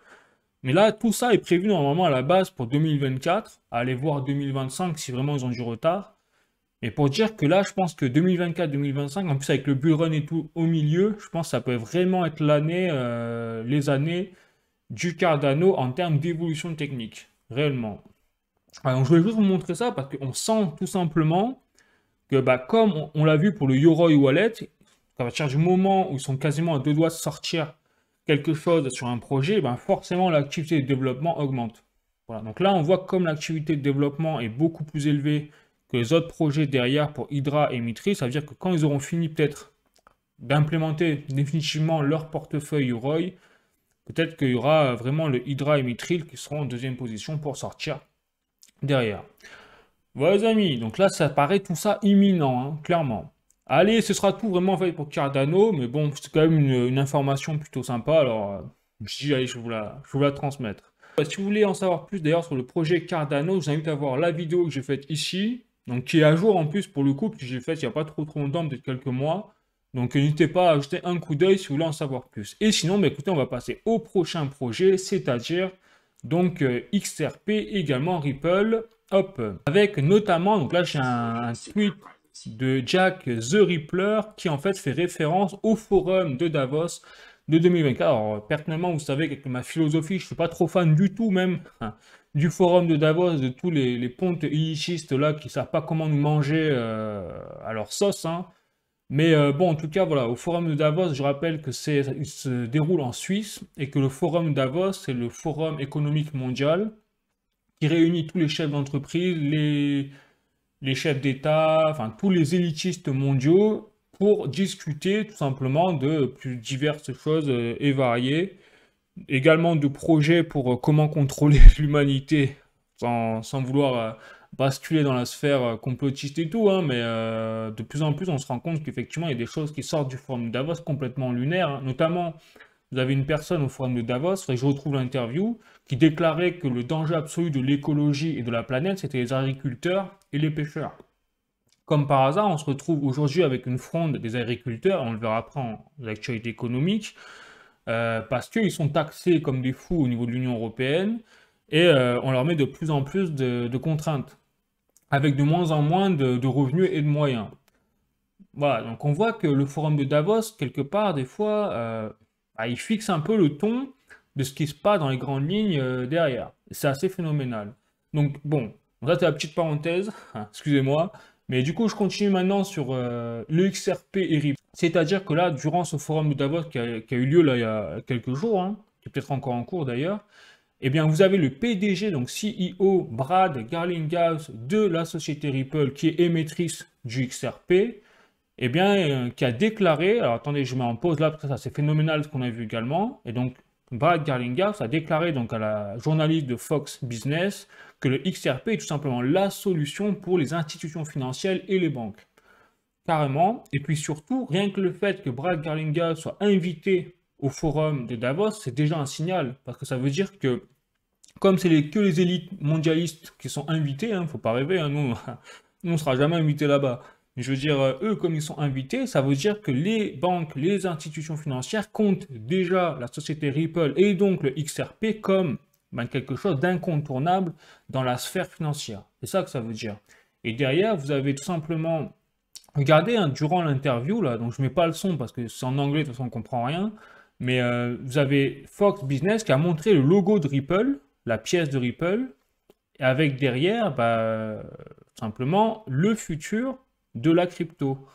A: Mais là, tout ça est prévu normalement à la base pour 2024, à aller voir 2025 si vraiment ils ont du retard. Et pour dire que là, je pense que 2024-2025, en plus avec le bull run et tout au milieu, je pense que ça peut vraiment être l'année, les années du Cardano en termes d'évolution technique, réellement. Alors, je voulais juste vous montrer ça parce qu'on sent tout simplement que, comme on l'a vu pour le Yoroi Wallet, à partir du moment où ils sont quasiment à deux doigts de sortir quelque chose sur un projet, forcément l'activité de développement augmente. Voilà. Donc là, on voit que comme l'activité de développement est beaucoup plus élevée que les autres projets derrière pour Hydra et Mithril, ça veut dire que quand ils auront fini peut-être d'implémenter définitivement leur portefeuille Yoroi, peut-être qu'il y aura vraiment le Hydra et Mithril qui seront en deuxième position pour sortir derrière. Voilà les amis, donc là ça paraît tout ça imminent, hein, clairement. Allez, ce sera tout vraiment fait pour Cardano, mais bon, c'est quand même une information plutôt sympa, alors je dis, allez, je vais vous la transmettre. Si vous voulez en savoir plus d'ailleurs sur le projet Cardano, je vous invite à voir la vidéo que j'ai faite ici, donc qui est à jour en plus pour le coup, que j'ai faite il n'y a pas trop longtemps, peut-être quelques mois. Donc n'hésitez pas à jeter un coup d'œil si vous voulez en savoir plus. Et sinon, écoutez, on va passer au prochain projet, c'est-à-dire donc XRP, également Ripple, hop, avec notamment, donc là j'ai un tweet de Jack the Rippler qui en fait fait référence au forum de Davos de 2024. Alors personnellement, vous savez que ma philosophie, je suis pas trop fan du tout même hein, du forum de Davos, de tous les pontes illichistes là qui savent pas comment nous manger à leur sauce, hein. Mais bon, en tout cas, voilà, au forum de Davos, je rappelle que il se déroule en Suisse et que le forum de Davos, c'est le forum économique mondial qui réunit tous les chefs d'entreprise, les chefs d'État, enfin tous les élitistes mondiaux pour discuter tout simplement de plus diverses choses et variées. Également de projets pour comment contrôler l'humanité sans vouloir basculer dans la sphère complotiste et tout, hein, mais de plus en plus on se rend compte qu'effectivement il y a des choses qui sortent du forum de Davos complètement lunaires, hein. Notamment vous avez une personne au forum de Davos, faudrait que je retrouve l'interview, qui déclarait que le danger absolu de l'écologie et de la planète c'était les agriculteurs et les pêcheurs. Comme par hasard, on se retrouve aujourd'hui avec une fronde des agriculteurs, on le verra après en l'actualité économique, parce qu'ils sont taxés comme des fous au niveau de l'Union européenne et on leur met de plus en plus de contraintes, avec de moins en moins de revenus et de moyens. Voilà, donc on voit que le forum de Davos, quelque part, des fois, il fixe un peu le ton de ce qui se passe dans les grandes lignes derrière. C'est assez phénoménal. Donc bon, ça c'est la petite parenthèse, excusez-moi, mais du coup je continue maintenant sur le XRP et RIP. C'est-à-dire que là, durant ce forum de Davos qui a eu lieu là il y a quelques jours, hein, qui est peut-être encore en cours d'ailleurs, eh bien vous avez le PDG, donc CEO Brad Garlinghouse de la société Ripple qui est émettrice du XRP, eh bien, qui a déclaré, alors attendez, je mets en pause là, parce que ça c'est phénoménal ce qu'on a vu également, et donc Brad Garlinghouse a déclaré donc à la journaliste de Fox Business que le XRP est tout simplement la solution pour les institutions financières et les banques. Carrément, et puis surtout, rien que le fait que Brad Garlinghouse soit invité au forum de Davos, c'est déjà un signal, parce que ça veut dire que comme c'est que les élites mondialistes qui sont invités, hein, faut pas rêver, hein, nous, nous on sera jamais invités là-bas. Mais je veux dire, eux, comme ils sont invités, ça veut dire que les banques, les institutions financières comptent déjà la société Ripple et donc le XRP comme quelque chose d'incontournable dans la sphère financière. C'est ça que ça veut dire. Et derrière, vous avez tout simplement, regardez, hein, durant l'interview, là, donc je mets pas le son parce que c'est en anglais, de toute façon on comprend rien, mais vous avez Fox Business qui a montré le logo de Ripple, la pièce de Ripple, et avec derrière, simplement, le futur de la crypto.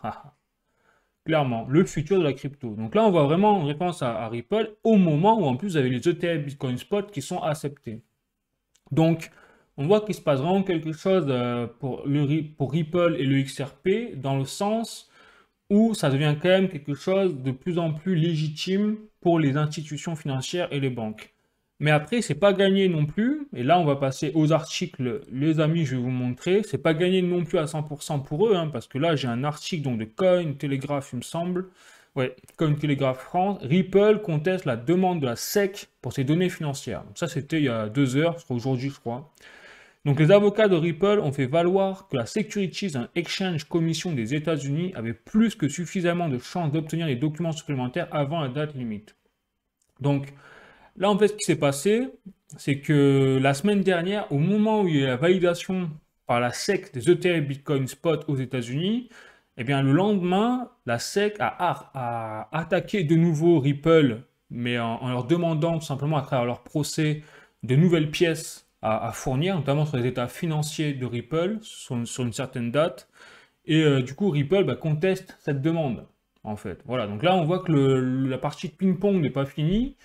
A: Clairement, le futur de la crypto. Donc là, on voit vraiment une réponse à Ripple au moment où en plus vous avez les ETF Bitcoin Spot qui sont acceptés. Donc, on voit qu'il se passe vraiment quelque chose pour Ripple et le XRP dans le sens où ça devient quand même quelque chose de plus en plus légitime pour les institutions financières et les banques. Mais après, c'est pas gagné non plus. Et là, on va passer aux articles. Les amis, je vais vous montrer. C'est pas gagné non plus à 100% pour eux, hein, parce que là, j'ai un article donc, de Cointelegraph, il me semble. Ouais, Cointelegraph France. Ripple conteste la demande de la SEC pour ses données financières. Donc ça, c'était il y a 2 heures, aujourd'hui, je crois. Donc les avocats de Ripple ont fait valoir que la Securities and Exchange Commission des États-Unis avait plus que suffisamment de chances d'obtenir les documents supplémentaires avant la date limite. Donc là, en fait, ce qui s'est passé, c'est que la semaine dernière, au moment où il y a eu la validation par la SEC des ETF Bitcoin Spot aux États-Unis, eh bien le lendemain, la SEC a attaqué de nouveau Ripple, mais en leur demandant tout simplement à travers leur procès de nouvelles pièces à fournir, notamment sur les états financiers de Ripple, sur une certaine date. Et du coup, Ripple conteste cette demande, en fait. Voilà, donc là, on voit que la partie de ping-pong n'est pas finie.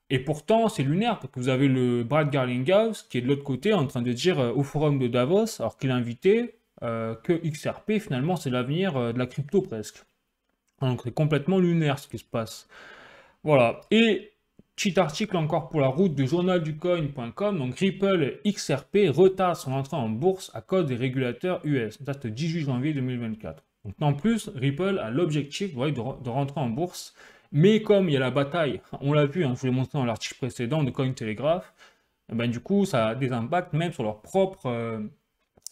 A: Et pourtant, c'est lunaire, parce que vous avez le Brad Garlinghouse qui est de l'autre côté en train de dire au forum de Davos, alors qu'il est invité, que XRP, finalement, c'est l'avenir de la crypto presque. Donc c'est complètement lunaire ce qui se passe. Voilà. Et petit article encore pour la route de journalducoin.com. Donc Ripple XRP retarde son entrée en bourse à cause des régulateurs US. Date 18 janvier 2024. Donc en plus, Ripple a l'objectif de rentrer en bourse. Mais comme il y a la bataille, on l'a vu, hein, je vous l'ai montré dans l'article précédent de Cointelegraph, et ben, du coup ça a des impacts même sur leur propre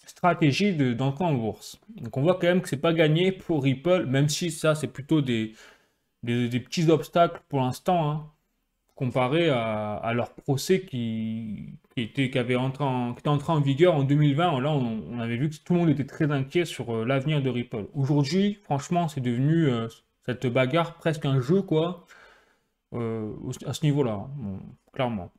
A: stratégie d'entrée en bourse. Donc on voit quand même que c'est pas gagné pour Ripple, même si ça c'est plutôt des petits obstacles pour l'instant, hein, comparé à leur procès qui était entré en vigueur en 2020. Là, on avait vu que tout le monde était très inquiet sur l'avenir de Ripple. Aujourd'hui, franchement, c'est devenu cette bagarre presque un jeu, quoi, à ce niveau-là, hein, bon, clairement.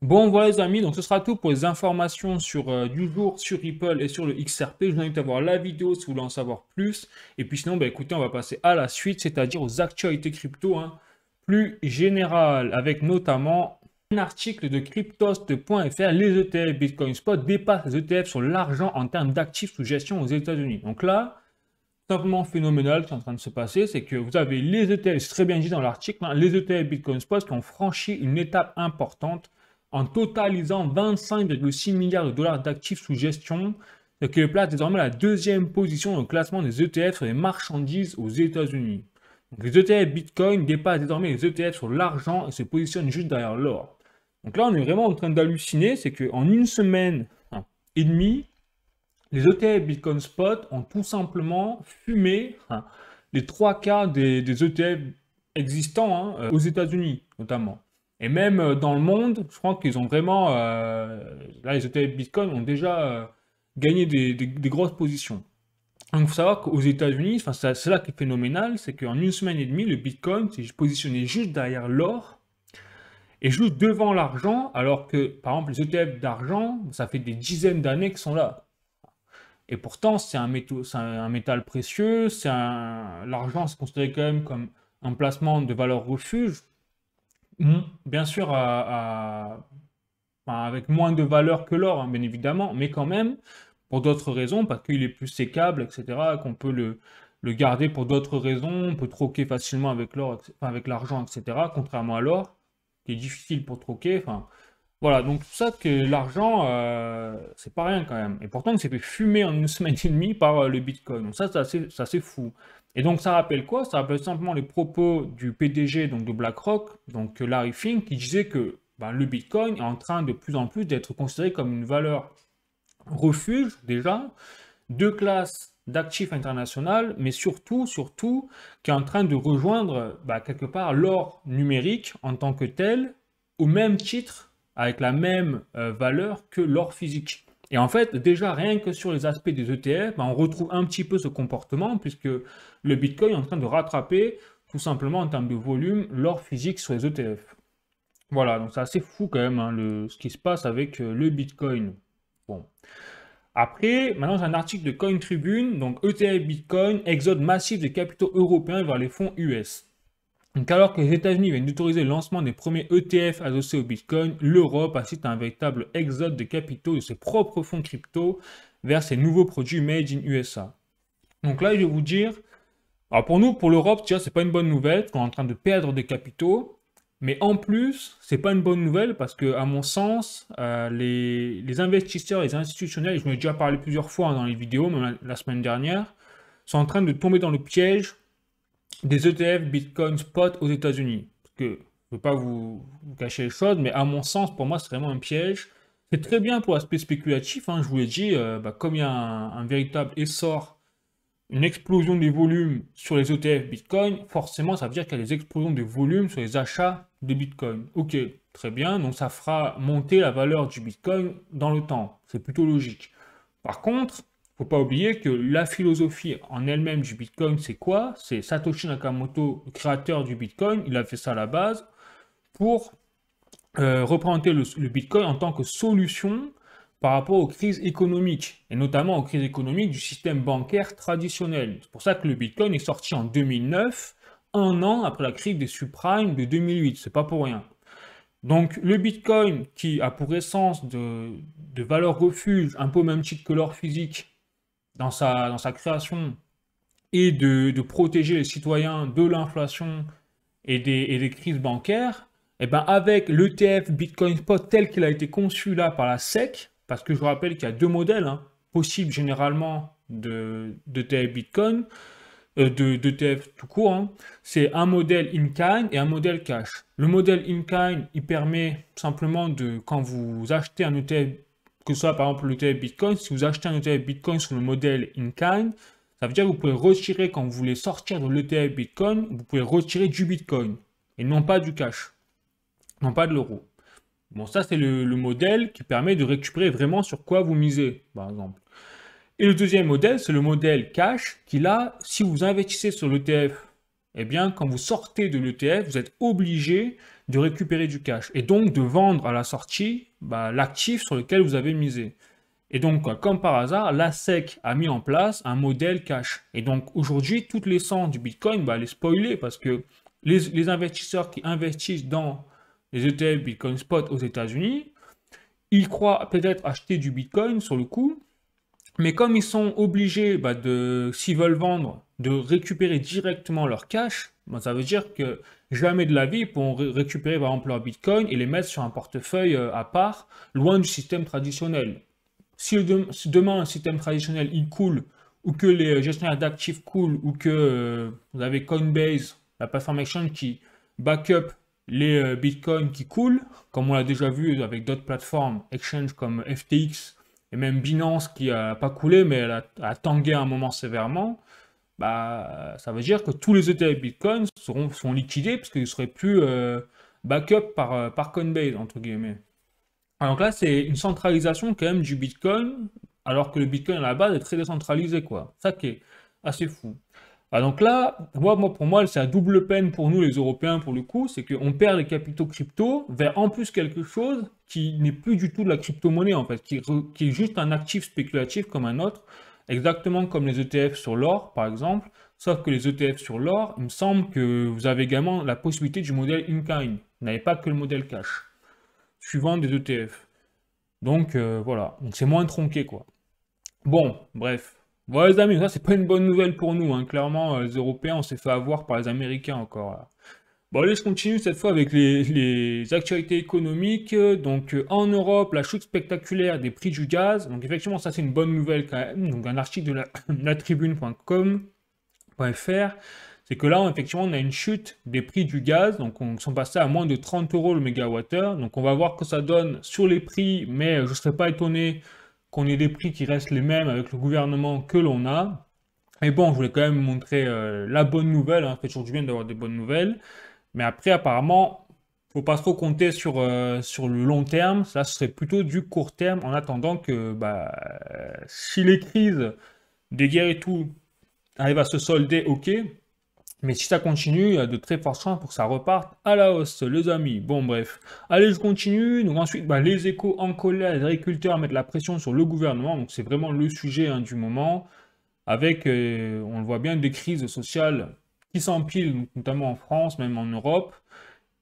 A: Bon, voilà les amis, donc ce sera tout pour les informations sur, du jour sur Ripple et sur le XRP. Je vous invite à voir la vidéo si vous voulez en savoir plus. Et puis sinon, bah, écoutez, on va passer à la suite, c'est-à-dire aux actualités crypto, hein, plus générales, avec notamment un article de cryptost.fr. Les ETF Bitcoin Spot dépassent les ETF sur l'argent en termes d'actifs sous gestion aux États-Unis. Donc là, simplement phénoménal qui est en train de se passer, c'est que vous avez les ETF, c'est très bien dit dans l'article, hein, les ETF Bitcoin Spot qui ont franchi une étape importante en totalisant 25,6 milliards de dollars d'actifs sous gestion, ce qui les place désormais à la deuxième position dans le classement des ETF sur les marchandises aux États-Unis. Donc les ETF Bitcoin dépassent désormais les ETF sur l'argent et se positionnent juste derrière l'or. Donc là, on est vraiment en train d'halluciner, c'est qu'en une semaine et demie, les ETF Bitcoin Spot ont tout simplement fumé les trois quarts des ETF existants aux États-Unis notamment. Et même dans le monde, je crois qu'ils ont vraiment, là les ETF Bitcoin ont déjà gagné des grosses positions. Donc il faut savoir qu'aux États-Unis, c'est là qui est phénoménal, c'est qu'en une semaine et demie, le Bitcoin s'est positionné juste derrière l'or et juste devant l'argent, alors que par exemple les ETF d'argent, ça fait des dizaines d'années qu'ils sont là. Et pourtant, c'est un métal précieux, l'argent, c'est considéré quand même comme un placement de valeur refuge, bien sûr enfin, avec moins de valeur que l'or, hein, bien évidemment, mais quand même, pour d'autres raisons, parce qu'il est plus sécable, etc., qu'on peut le garder pour d'autres raisons, on peut troquer facilement avec l'or, enfin, avec l'argent, etc., contrairement à l'or, qui est difficile pour troquer, enfin, voilà, donc tout ça que l'argent, c'est pas rien quand même. Et pourtant, il s'est fait fumer en une semaine et demie par le Bitcoin. Donc ça, c'est assez fou. Et donc ça rappelle quoi? Ça rappelle simplement les propos du PDG donc, de BlackRock, donc Larry Fink, qui disait que ben, le Bitcoin est en train de plus en plus d'être considéré comme une valeur refuge déjà, de classe d'actifs international, mais surtout, qui est en train de rejoindre bah, quelque part l'or numérique en tant que tel, au même titre, avec la même valeur que l'or physique. Et en fait, déjà, rien que sur les aspects des ETF, bah, on retrouve un petit peu ce comportement, puisque le Bitcoin est en train de rattraper, tout simplement en termes de volume, l'or physique sur les ETF. Voilà, donc c'est assez fou quand même hein, ce qui se passe avec le Bitcoin. Bon. Après, maintenant j'ai un article de Coin Tribune, donc ETF Bitcoin, exode massif des capitaux européens vers les fonds US. Donc alors que les États-Unis viennent d'autoriser le lancement des premiers ETF associés au Bitcoin, l'Europe assiste à un véritable exode de capitaux de ses propres fonds crypto vers ces nouveaux produits made in USA. Donc là, je vais vous dire, alors pour nous, pour l'Europe, déjà, c'est pas une bonne nouvelle, parce qu'on est en train de perdre des capitaux. Mais en plus, c'est pas une bonne nouvelle parce que, à mon sens, les investisseurs, les institutionnels, et je m'en ai déjà parlé plusieurs fois dans les vidéos, même la semaine dernière, sont en train de tomber dans le piège des ETF Bitcoin Spot aux États-Unis. Parce que je ne veux pas vous cacher les choses, mais à mon sens, pour moi, c'est vraiment un piège. C'est très bien pour l'aspect spéculatif, hein, je vous l'ai dit, bah, comme il y a un véritable essor une explosion des volumes sur les ETF Bitcoin, forcément, ça veut dire qu'il y a des explosions de volumes sur les achats de Bitcoin. Ok, très bien, donc ça fera monter la valeur du Bitcoin dans le temps. C'est plutôt logique. Par contre, il ne faut pas oublier que la philosophie en elle-même du Bitcoin, c'est quoi? C'est Satoshi Nakamoto, le créateur du Bitcoin, il a fait ça à la base pour représenter le Bitcoin en tant que solution par rapport aux crises économiques, et notamment aux crises économiques du système bancaire traditionnel. C'est pour ça que le Bitcoin est sorti en 2009, un an après la crise des subprimes de 2008, c'est pas pour rien. Donc le Bitcoin, qui a pour essence de valeur refuge, un peu au même titre que l'or physique, dans sa création, et de protéger les citoyens de l'inflation et des crises bancaires, et ben avec l'ETF Bitcoin Spot tel qu'il a été conçu là par la SEC, parce que je vous rappelle qu'il y a deux modèles hein, possibles généralement d'ETF Bitcoin, d'ETF tout court, hein. C'est un modèle in-kind et un modèle cash. Le modèle in-kind, il permet simplement de, quand vous achetez un ETF, que ce soit par exemple l'ETF Bitcoin, si vous achetez un ETF Bitcoin sur le modèle in-kind, ça veut dire que vous pouvez retirer, quand vous voulez sortir de l'ETF Bitcoin, vous pouvez retirer du Bitcoin et non pas du cash, non pas de l'euro. Bon, ça c'est le modèle qui permet de récupérer vraiment sur quoi vous misez, par exemple. Et le deuxième modèle, c'est le modèle cash, qui là, si vous investissez sur l'ETF eh bien, quand vous sortez de l'ETF, vous êtes obligé de récupérer du cash et donc de vendre à la sortie l'actif sur lequel vous avez misé. Et donc, comme par hasard, la SEC a mis en place un modèle cash. Et donc, aujourd'hui, toute l'essence du Bitcoin, elle est spoilée parce que les investisseurs qui investissent dans les ETF Bitcoin Spot aux États-Unis, ils croient peut-être acheter du Bitcoin sur le coup, mais comme ils sont obligés s'ils veulent vendre, de récupérer directement leur cash, ça veut dire que jamais de la vie ils pourront récupérer par exemple leur Bitcoin et les mettre sur un portefeuille à part, loin du système traditionnel. Si demain un système traditionnel il coule, ou que les gestionnaires d'actifs coulent, ou que vous avez Coinbase, la plateforme exchange qui backup les bitcoins qui coulent, comme on l'a déjà vu avec d'autres plateformes exchange comme FTX et même Binance qui n'a pas coulé mais elle a tangué à un moment sévèrement, ça veut dire que tous les ETF Bitcoin sont liquidés parce qu'ils ne seraient plus backup par Coinbase, entre guillemets. Donc là, c'est une centralisation quand même du Bitcoin, alors que le Bitcoin à la base est très décentralisé, quoi. Ça qui est assez fou. Donc là, pour moi, c'est la double peine pour nous, les Européens, pour le coup, c'est qu'on perd les capitaux crypto vers en plus quelque chose qui n'est plus du tout de la crypto-monnaie, en fait, qui est juste un actif spéculatif comme un autre, exactement comme les ETF sur l'or, par exemple, sauf que les ETF sur l'or, il me semble que vous avez également la possibilité du modèle in-kind. Vous n'avez pas que le modèle cash suivant des ETF. Donc voilà, donc c'est moins tronqué quoi. Bon, bref. Voilà les amis, ça c'est pas une bonne nouvelle pour nous, hein. Clairement, les Européens, on s'est fait avoir par les Américains encore là. Bon allez, je continue cette fois avec les actualités économiques. Donc en Europe, la chute spectaculaire des prix du gaz. Donc effectivement, ça c'est une bonne nouvelle quand même. Donc un article de la tribune.com.fr, c'est que là, effectivement, on a une chute des prix du gaz, donc on sont passés à moins de 30 euros le mégawattheure. Donc on va voir que ça donne sur les prix, mais je ne serais pas étonné qu'on ait des prix qui restent les mêmes avec le gouvernement que l'on a. Mais bon, je voulais quand même montrer la bonne nouvelle, hein. Ça fait toujours du bien d'avoir des bonnes nouvelles. Mais après, apparemment, faut pas trop compter sur le long terme. Ça serait plutôt du court terme en attendant que si les crises des guerres et tout arrivent à se solder, ok. Mais si ça continue, il y a de très fortes chances pour que ça reparte à la hausse, les amis. Bon, bref. Allez, je continue. Donc ensuite, les échos en colère, les agriculteurs mettent la pression sur le gouvernement. Donc c'est vraiment le sujet hein, du moment. Avec, on le voit bien, des crises sociales qui s'empilent, notamment en France, même en Europe.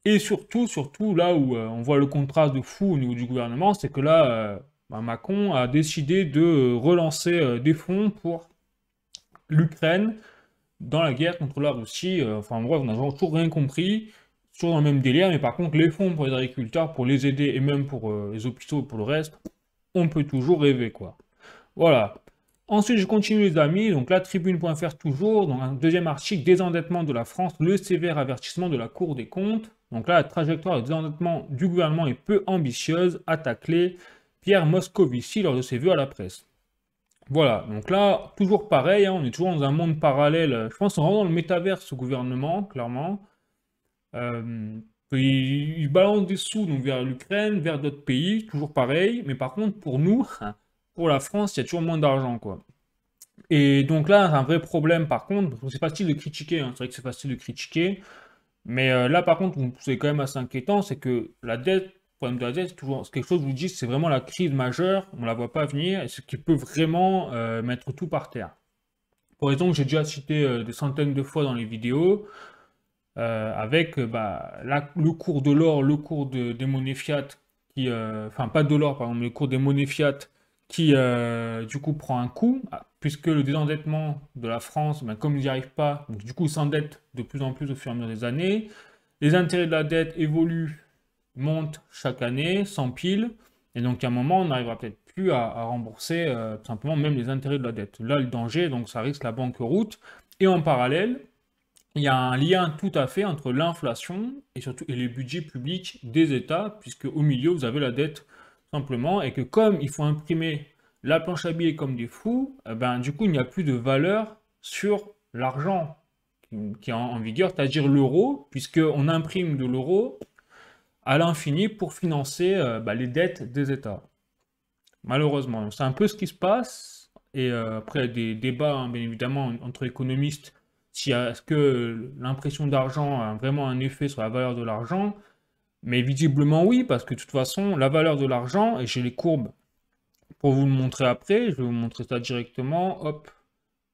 A: Et surtout, là où on voit le contraste de fou au niveau du gouvernement, c'est que là, Macron a décidé de relancer des fonds pour l'Ukraine dans la guerre contre la Russie. Enfin, bref, on n'a toujours rien compris, toujours dans le même délire, mais par contre, les fonds pour les agriculteurs, pour les aider, et même pour les hôpitaux et pour le reste, on peut toujours rêver, quoi. Voilà. Ensuite, je continue, les amis. Donc, la tribune.fr toujours. Donc, un deuxième article, désendettement de la France, le sévère avertissement de la Cour des comptes. Donc là, la trajectoire de désendettement du gouvernement est peu ambitieuse, a taclé Pierre Moscovici lors de ses vœux à la presse. Voilà, donc là, toujours pareil, hein, on est toujours dans un monde parallèle. Je pense qu'on est vraiment dans le métavers, ce gouvernement, clairement. Il balance des sous donc, vers l'Ukraine, vers d'autres pays, toujours pareil. Mais par contre, pour nous, pour la France, il y a toujours moins d'argent, quoi. Et donc là, c'est un vrai problème, par contre. C'est facile de critiquer, hein, c'est vrai que c'est facile de critiquer. Mais là, par contre, c'est quand même assez inquiétant, c'est que la dette, le problème de la dette, c'est quelque chose, je vous dis, c'est vraiment la crise majeure, on ne la voit pas venir, et ce qui peut vraiment mettre tout par terre. Pour raison que j'ai déjà cité des centaines de fois dans les vidéos, avec le cours de l'or, le cours des monnaies fiat, enfin pas de l'or, par exemple, le cours des monnaies fiat, qui du coup prend un coup, puisque le désendettement de la France, comme ils n'y arrivent pas, donc, du coup ils s'endettent de plus en plus au fur et à mesure des années, les intérêts de la dette évoluent, montent chaque année, s'empilent, et donc à un moment on n'arrivera peut-être plus à rembourser tout simplement même les intérêts de la dette. Là le danger, donc ça risque la banqueroute, et en parallèle, il y a un lien tout à fait entre l'inflation et les budgets publics des États, puisque au milieu vous avez la dette simplement, et que comme il faut imprimer la planche à billets comme des fous, du coup il n'y a plus de valeur sur l'argent qui est en vigueur, c'est-à-dire l'euro, puisqu'on imprime de l'euro à l'infini pour financer les dettes des États. Malheureusement, c'est un peu ce qui se passe, et après des débats, hein, bien évidemment, entre économistes, est-ce que l'impression d'argent a vraiment un effet sur la valeur de l'argent? Mais visiblement oui, parce que de toute façon, la valeur de l'argent, et j'ai les courbes pour vous le montrer après, je vais vous montrer ça directement, hop,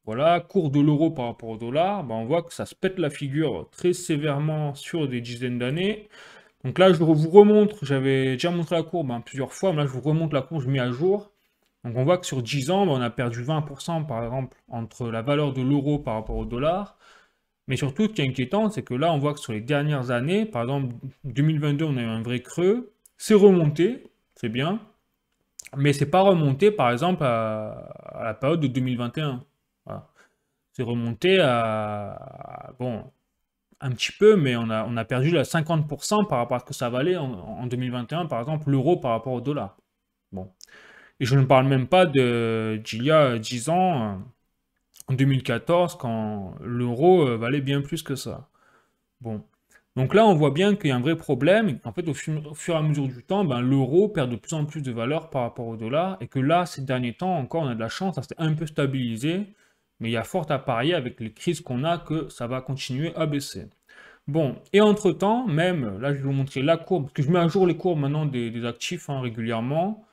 A: voilà, cours de l'euro par rapport au dollar, bah, on voit que ça se pète la figure très sévèrement sur des dizaines d'années. Donc là, je vous remontre, j'avais déjà montré la courbe plusieurs fois, mais là, je vous remonte la courbe, je mets à jour. Donc on voit que sur 10 ans, bah, on a perdu 20% par exemple entre la valeur de l'euro par rapport au dollar. Mais surtout, ce qui est inquiétant, c'est que là, on voit que sur les dernières années, par exemple 2022, on a eu un vrai creux, c'est remonté, c'est bien, mais c'est pas remonté par exemple à la période de 2021. Voilà. C'est remonté bon, un petit peu, mais on a perdu la 50% par rapport à ce que ça valait en 2021, par exemple, l'euro par rapport au dollar. Bon. Et je ne parle même pas d'il y a 10 ans, en 2014, quand l'euro valait bien plus que ça. Bon. Donc là, on voit bien qu'il y a un vrai problème, et qu'en fait, au fur et à mesure du temps, ben, l'euro perd de plus en plus de valeur par rapport au dollar, et que là, ces derniers temps, encore, on a de la chance, ça s'est un peu stabilisé, mais il y a fort à parier avec les crises qu'on a que ça va continuer à baisser. Bon, et entre-temps, même, là je vais vous montrer la courbe, parce que je mets à jour les courbes maintenant des actifs régulièrement.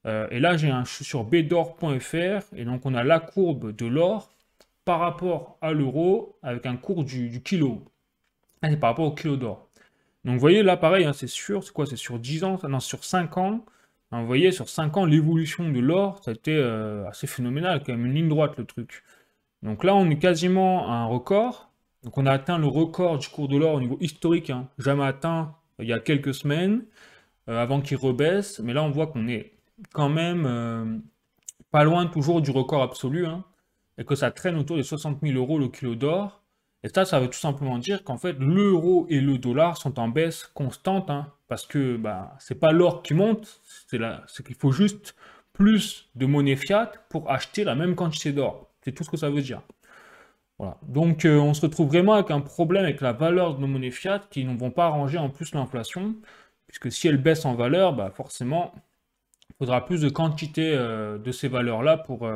A: Et là, je suis sur bdor.fr, et donc on a la courbe de l'or par rapport à l'euro avec un cours du kilo. Ah, c'est par rapport au kilo d'or. Donc vous voyez là, pareil, hein, c'est sûr, c'est quoi? C'est sur 10 ans, non, sur 5 ans. Hein, vous voyez, sur 5 ans, l'évolution de l'or, ça a été assez phénoménal, quand même une ligne droite le truc. Donc là, on est quasiment à un record. Donc on a atteint le record du cours de l'or au niveau historique, hein, jamais atteint il y a quelques semaines, avant qu'il rebaisse. Mais là, on voit qu'on est quand même pas loin toujours du record absolu, hein, et que ça traîne autour des 60 000 euros le kilo d'or. Et ça veut tout simplement dire qu'en fait, l'euro et le dollar sont en baisse constante, hein, parce que bah, c'est pas l'or qui monte, c'est qu'il faut juste plus de monnaie fiat pour acheter la même quantité d'or. C'est tout ce que ça veut dire. Voilà. Donc on se retrouve vraiment avec un problème avec la valeur de nos monnaies fiat qui ne vont pas arranger en plus l'inflation, puisque si elle baisse en valeur, bah forcément, il faudra plus de quantité de ces valeurs-là pour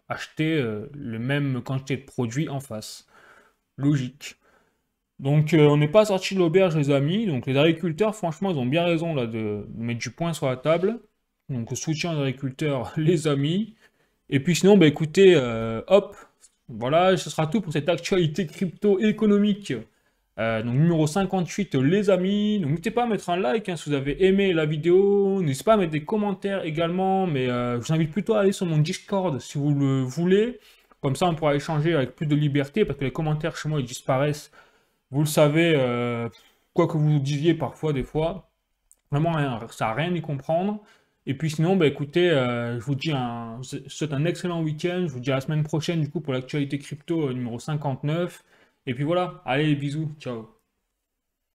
A: acheter le même quantité de produits en face. Logique. Donc on n'est pas sorti de l'auberge les amis, donc les agriculteurs franchement ils ont bien raison là de mettre du poing sur la table. Donc soutien aux agriculteurs les amis. Et puis sinon bah écoutez, hop, voilà, ce sera tout pour cette actualité crypto-économique. Donc numéro 58 les amis, donc n'hésitez pas à mettre un like hein, si vous avez aimé la vidéo, n'hésitez pas à mettre des commentaires également, mais je vous invite plutôt à aller sur mon Discord si vous le voulez, comme ça on pourra échanger avec plus de liberté, parce que les commentaires chez moi ils disparaissent, vous le savez, quoi que vous disiez parfois des fois, vraiment ça n'a rien à y comprendre. Et puis sinon, bah écoutez, je vous souhaite un excellent week-end. Je vous dis à la semaine prochaine du coup pour l'actualité crypto numéro 59. Et puis voilà, allez, bisous, ciao.